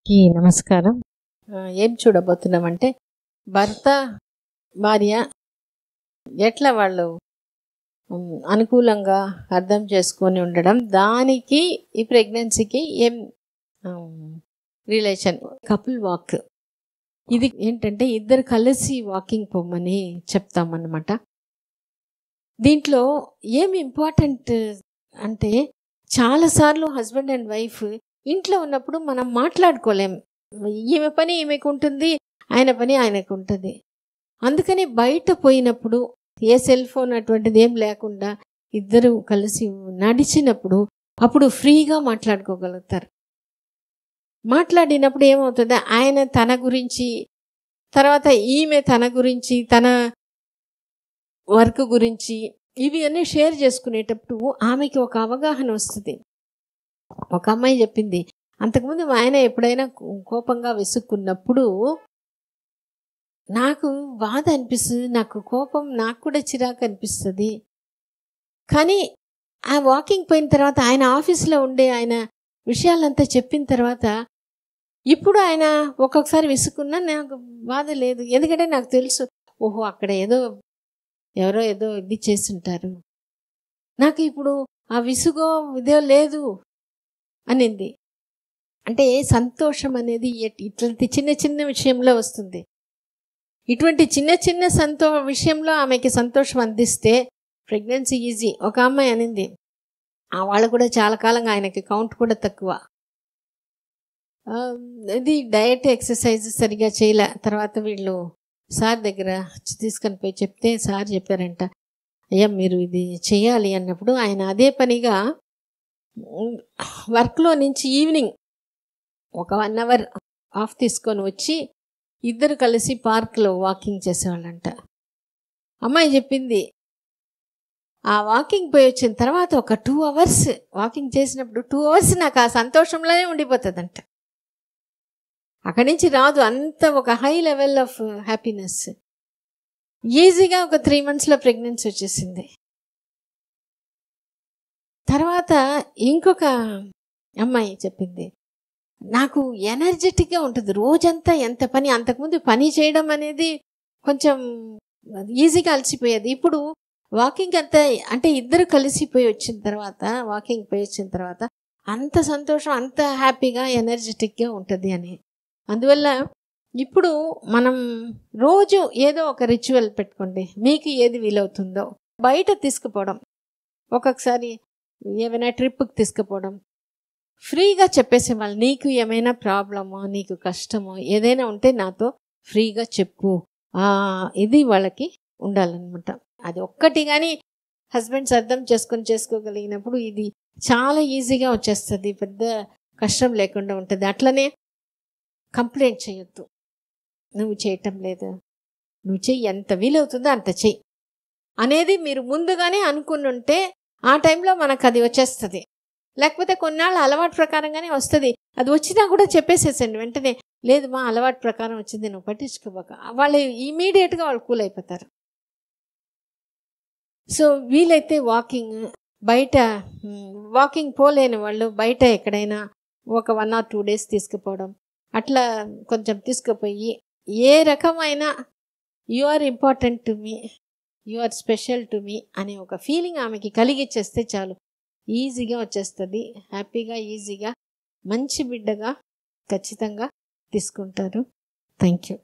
కి నమస్కారం. ఏం చూడబోతున్నామంటే భర్త, భార్య ఎట్లా వాళ్ళు అనుకూలంగా అర్థం చేసుకొని ఉండడం, దానికి ఈ ప్రెగ్నెన్సీకి ఏం రిలేషన్. కపుల్ వాక్ ఇది ఏంటంటే ఇద్దరు కలిసి వాకింగ్ పొమ్మని చెప్తామన్నమాట. దీంట్లో ఏం ఇంపార్టెంట్ అంటే చాలాసార్లు హస్బెండ్ అండ్ వైఫ్ ఇంట్లో ఉన్నప్పుడు మనం మాట్లాడుకోలేం. ఈమె పని ఈమెకు ఉంటుంది, ఆయన పని ఆయనకు ఉంటుంది. అందుకని బయట పోయినప్పుడు ఏ సెల్ ఫోన్ అటువంటిది ఏం లేకుండా ఇద్దరు కలిసి నడిచినప్పుడు అప్పుడు ఫ్రీగా మాట్లాడుకోగలుగుతారు. మాట్లాడినప్పుడు ఏమవుతుంది, ఆయన తన గురించి, తర్వాత ఈమె తన గురించి, తన వర్క్ గురించి ఇవి అన్నీ షేర్ చేసుకునేటప్పుడు ఆమెకి ఒక అవగాహన వస్తుంది. ఒక అమ్మాయి చెప్పింది, అంతకుముందు మా ఆయన ఎప్పుడైనా కోపంగా విసుక్కున్నప్పుడు నాకు బాధ అనిపిస్తుంది, నాకు కోపం, నాకు కూడా చిరాకు అనిపిస్తుంది. కానీ ఆ వాకింగ్ పోయిన తర్వాత ఆయన ఆఫీస్లో ఉండే ఆయన విషయాలంతా చెప్పిన తర్వాత ఇప్పుడు ఆయన ఒక్కొక్కసారి విసుక్కున్నా నాకు బాధ లేదు. ఎందుకంటే నాకు తెలుసు, ఓహో అక్కడ ఎవరో ఏదో ఇది చేస్తుంటారు, నాకు ఇప్పుడు ఆ విసుగో ఇదో లేదు అనింది. అంటే సంతోషం అనేది ఇట్లాంటి చిన్న చిన్న విషయంలో వస్తుంది. ఇటువంటి చిన్న చిన్న విషయంలో ఆమెకి సంతోషం అందిస్తే ప్రెగ్నెన్సీ ఈజీ. ఒక అమ్మాయి అనింది, వాళ్ళు కూడా చాలా కాలంగా ఆయనకి కౌంట్ కూడా తక్కువ, ఇది డయట్ ఎక్సర్సైజ్ సరిగా చేయలే. తర్వాత వీళ్ళు సార్ దగ్గర తీసుకొని పోయి చెప్తే సార్ చెప్పారంట, అయ్యా మీరు ఇది చేయాలి అన్నప్పుడు ఆయన అదే పనిగా వర్క్లో నుంచి ఈవినింగ్ ఒక 1 అవర్ ఆఫ్ తీసుకొని వచ్చి ఇద్దరు కలిసి పార్క్లో వాకింగ్ చేసేవాళ్ళంట. అమ్మాయి చెప్పింది, ఆ వాకింగ్ పోయి వచ్చిన తర్వాత ఒక 2 అవర్స్ వాకింగ్ చేసినప్పుడు 2 అవర్స్ నాకు ఆ సంతోషంలోనే ఉండిపోతుందంట. అక్కడి నుంచి రాదు, అంత ఒక హై లెవెల్ ఆఫ్ హ్యాపీనెస్. ఈజీగా ఒక 3 monthsలో ప్రెగ్నెన్సీ వచ్చేసింది. తర్వాత ఇంకొక అమ్మాయి చెప్పింది, నాకు ఎనర్జెటిక్గా ఉంటుంది రోజంతా, ఎంత పని, అంతకుముందు పని చేయడం అనేది కొంచెం ఈజీగా అలసిపోయేది. ఇప్పుడు వాకింగ్ అంతా అంటే ఇద్దరు కలిసిపోయి వచ్చిన తర్వాత, వాకింగ్ పోయి వచ్చిన తర్వాత అంత సంతోషం, అంత హ్యాపీగా ఎనర్జెటిక్గా ఉంటుంది అని. అందువల్ల ఇప్పుడు మనం రోజు ఏదో ఒక రిచువల్ పెట్టుకోండి, మీకు ఏది వీలవుతుందో. బయట తీసుకుపోవడం, ఒక్కొక్కసారి ఏమైనా ట్రిప్కి తీసుకుపోవడం, ఫ్రీగా చెప్పేసేవాళ్ళు, నీకు ఏమైనా ప్రాబ్లమో, నీకు కష్టమో ఏదైనా ఉంటే నాతో ఫ్రీగా చెప్పు, ఇది వాళ్ళకి ఉండాలన్నమాట. అది ఒక్కటి కానీ హస్బెండ్స్ అర్థం చేసుకోగలిగినప్పుడు ఇది చాలా ఈజీగా వచ్చేస్తుంది, పెద్ద కష్టం లేకుండా ఉంటుంది. అట్లనే కంప్లైంట్ చేయొద్దు, నువ్వు చేయటం లేదు, నువ్వు చెయ్యి, ఎంత వీలవుతుందో అంత చెయ్యి అనేది మీరు ముందుగానే అనుకుని ఉంటే ఆ టైంలో మనకు అది వచ్చేస్తుంది. లేకపోతే కొన్నాళ్ళు అలవాటు ప్రకారంగానే వస్తుంది. అది వచ్చినా కూడా చెప్పేసేసండి వెంటనే, లేదు మా అలవాటు ప్రకారం వచ్చింది, నువ్వు పట్టించుకోబాక. వాళ్ళు ఇమీడియట్గా వాళ్ళు కూల్ అయిపోతారు. సో వీలైతే బయట వాకింగ్ పోలేని వాళ్ళు బయట ఎక్కడైనా ఒక 1 or 2 days తీసుకుపోవడం, అట్లా కొంచెం తీసుకుపోయి ఏ రకమైన you are important to me, you are special to me అనే ఒక ఫీలింగ్ ఆమెకి కలిగిచ్చేస్తే చాలు, ఈజీగా వచ్చేస్తుంది. హ్యాపీగా, ఈజీగా, మంచి బిడ్డగా ఖచ్చితంగా తీసుకుంటారు. Thank you.